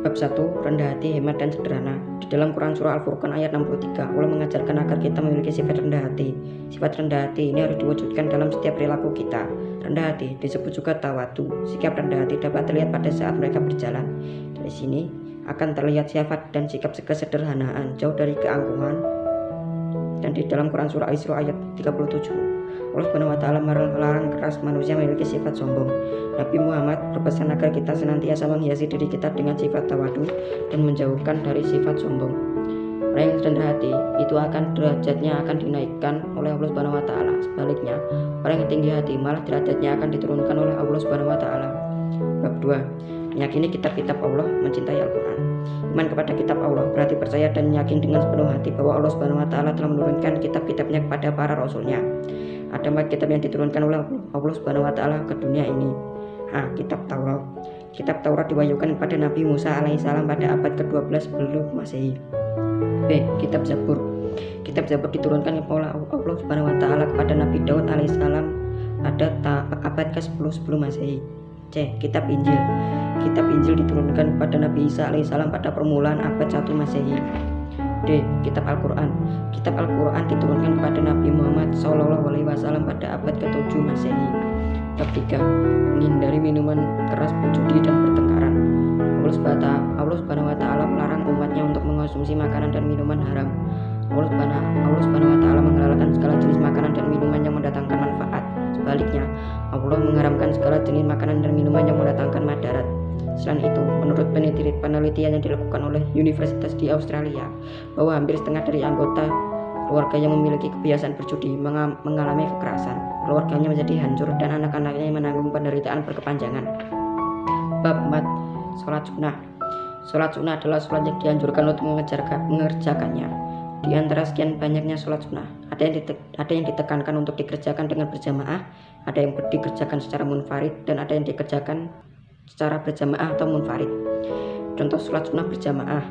Bab 1. Rendah hati, hemat, dan sederhana. Di dalam Quran Surah Al-Furqan ayat 63, Allah mengajarkan agar kita memiliki sifat rendah hati. Sifat rendah hati ini harus diwujudkan dalam setiap perilaku kita. Rendah hati disebut juga tawadu. Sikap rendah hati dapat terlihat pada saat mereka berjalan. Dari sini akan terlihat sifat dan sikap kesederhanaan, jauh dari keangkuhan. Dan di dalam Quran Surah Al-Isra ayat 37, Allah Subhanahu wa Ta'ala melarang keras manusia memiliki sifat sombong. Nabi Muhammad berpesan agar kita senantiasa menghiasi diri kita dengan sifat tawadu dan menjauhkan dari sifat sombong. Orang yang rendah hati itu derajatnya akan dinaikkan oleh Allah Subhanahu wa Ta'ala. Sebaliknya, orang yang tinggi hati malah derajatnya akan diturunkan oleh Allah Subhanahu wa Ta'ala. Bab 2. Meyakini kitab-kitab Allah, mencintai Al-Quran. Iman kepada kitab Allah berarti percaya dan yakin dengan sepenuh hati bahwa Allah Subhanahu wa Ta'ala telah menurunkan kitab-kitabnya kepada para rasulnya. Ada 4 kitab yang diturunkan oleh Allah Subhanahu wa Ta'ala ke dunia ini. A. Kitab Taurat. Kitab Taurat diwahyukan kepada Nabi Musa alaihissalam pada abad ke-12 sebelum Masehi. B. Kitab Zabur. Kitab Zabur diturunkan oleh Allah Subhanahu wa Ta'ala kepada Nabi Daud alaihissalam pada abad ke-10 sebelum Masehi. C. Kitab Injil. Kitab Injil diturunkan kepada Nabi Isa alaihissalam pada permulaan abad 1 Masehi. D. Kitab Al-Quran. Kitab Al-Quran diturunkan kepada Nabi Muhammad SAW pada abad ke-7 Masehi. Bab 3. Menghindari minuman keras, berjudi, dan pertengkaran. Allah Subhanahu wa Ta'ala melarang umatnya untuk mengonsumsi makanan dan minuman haram. Allah Subhanahu wa Ta'ala menghalalkan segala jenis makanan dan minuman yang mendatangkan manfaat. Sebaliknya, Allah mengharamkan segala jenis makanan dan minuman yang mendatangkan madarat. Selain itu, menurut penelitian yang dilakukan oleh Universitas di Australia, bahwa hampir setengah dari anggota keluarga yang memiliki kebiasaan berjudi mengalami kekerasan. Keluarganya menjadi hancur dan anak-anaknya menanggung penderitaan berkepanjangan. Bab 4. Sholat sunnah. Sholat sunnah adalah sholat yang dianjurkan untuk mengerjakannya. Di antara sekian banyaknya sholat sunnah, ada yang ditekankan untuk dikerjakan dengan berjamaah, ada yang dikerjakan secara munfarid, dan ada yang dikerjakan secara berjamaah atau munfarid. Contoh sholat sunnah berjamaah: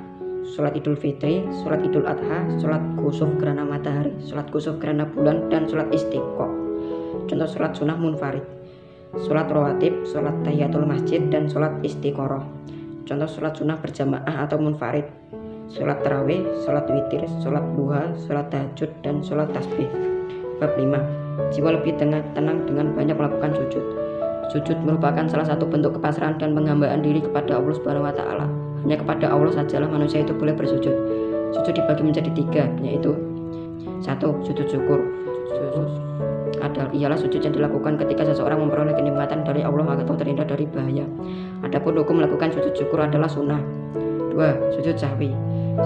sholat Idul Fitri, sholat Idul Adha, sholat kusuf gerhana matahari, sholat kusuf gerhana bulan, dan sholat istiqo. Contoh sholat sunnah munfarid: sholat rawatib, sholat tahiyatul masjid, dan sholat istiqoroh. Contoh sholat sunnah berjamaah atau munfarid: sholat tarawih, sholat witir, sholat duha, sholat tahajud, dan sholat tasbih. Bab 5. Jiwa lebih tenang dengan banyak melakukan sujud. Sujud merupakan salah satu bentuk kepasrahan dan penghambaan diri kepada Allah Subhanahu wa Ta'ala. Hanya kepada Allah sajalah manusia itu boleh bersujud. Sujud dibagi menjadi 3, yaitu 1. Sujud syukur. Ialah sujud yang dilakukan ketika seseorang memperoleh kenikmatan dari Allah atau terhindar dari bahaya. Adapun hukum melakukan sujud syukur adalah sunnah. 2. Sujud sahwi.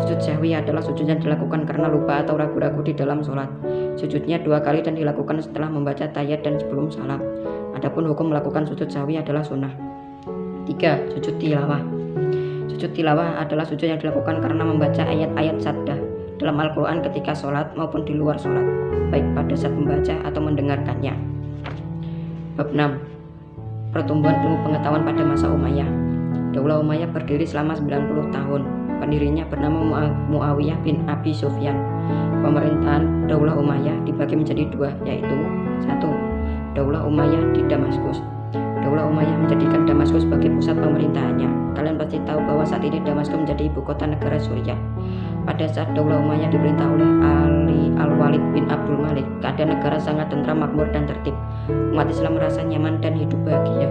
Sujud sahwi adalah sujud yang dilakukan karena lupa atau ragu-ragu di dalam sholat. Sujudnya 2 kali dan dilakukan setelah membaca tahiyat dan sebelum salam. Adapun hukum melakukan sujud sahwi adalah sunnah. 3. Sujud tilawah. Sujud tilawah adalah sujud yang dilakukan karena membaca ayat-ayat saddah dalam Al-Quran ketika sholat maupun di luar sholat, baik pada saat membaca atau mendengarkannya. Bab 6. Pertumbuhan ilmu pengetahuan pada masa Umayyah. Daulah Umayyah berdiri selama 90 tahun. Pendirinya bernama Muawiyah bin Abi Sufyan. Pemerintahan Daulah Umayyah dibagi menjadi 2, yaitu 1. Daulah Umayyah di Damaskus. Daulah Umayyah menjadikan Damaskus sebagai pusat pemerintahannya. Kalian pasti tahu bahwa saat ini Damaskus menjadi ibu kota negara Suriah. Pada saat Daulah Umayyah diperintah oleh Ali Al-Walid bin Abdul Malik, keadaan negara sangat tentram, makmur, dan tertib. Umat Islam merasa nyaman dan hidup bahagia.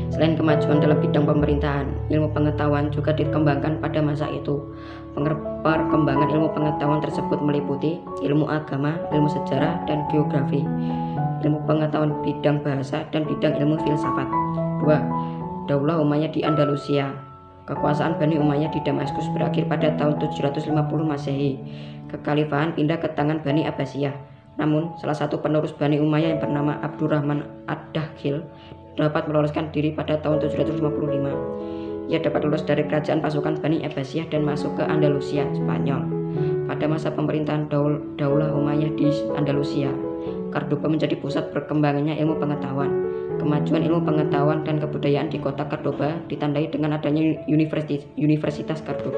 Selain kemajuan dalam bidang pemerintahan, ilmu pengetahuan juga dikembangkan pada masa itu. Perkembangan ilmu pengetahuan tersebut meliputi ilmu agama, ilmu sejarah, dan geografi, ilmu pengetahuan bidang bahasa, dan bidang ilmu filsafat. 2. Daulah Umayyah di Andalusia. Kekuasaan Bani Umayyah di Damaskus berakhir pada tahun 750 Masehi. Kekhalifahan pindah ke tangan Bani Abbasiyah. Namun, salah satu penerus Bani Umayyah yang bernama Abdurrahman Ad-Dakhil dapat meloloskan diri pada tahun 755. Ia dapat lolos dari kerajaan pasukan Bani Abbasiyah dan masuk ke Andalusia, Spanyol. Pada masa pemerintahan Daulah Umayyah di Andalusia, Cordoba menjadi pusat perkembangannya ilmu pengetahuan. Kemajuan ilmu pengetahuan dan kebudayaan di kota Cordoba ditandai dengan adanya Universitas Cordoba.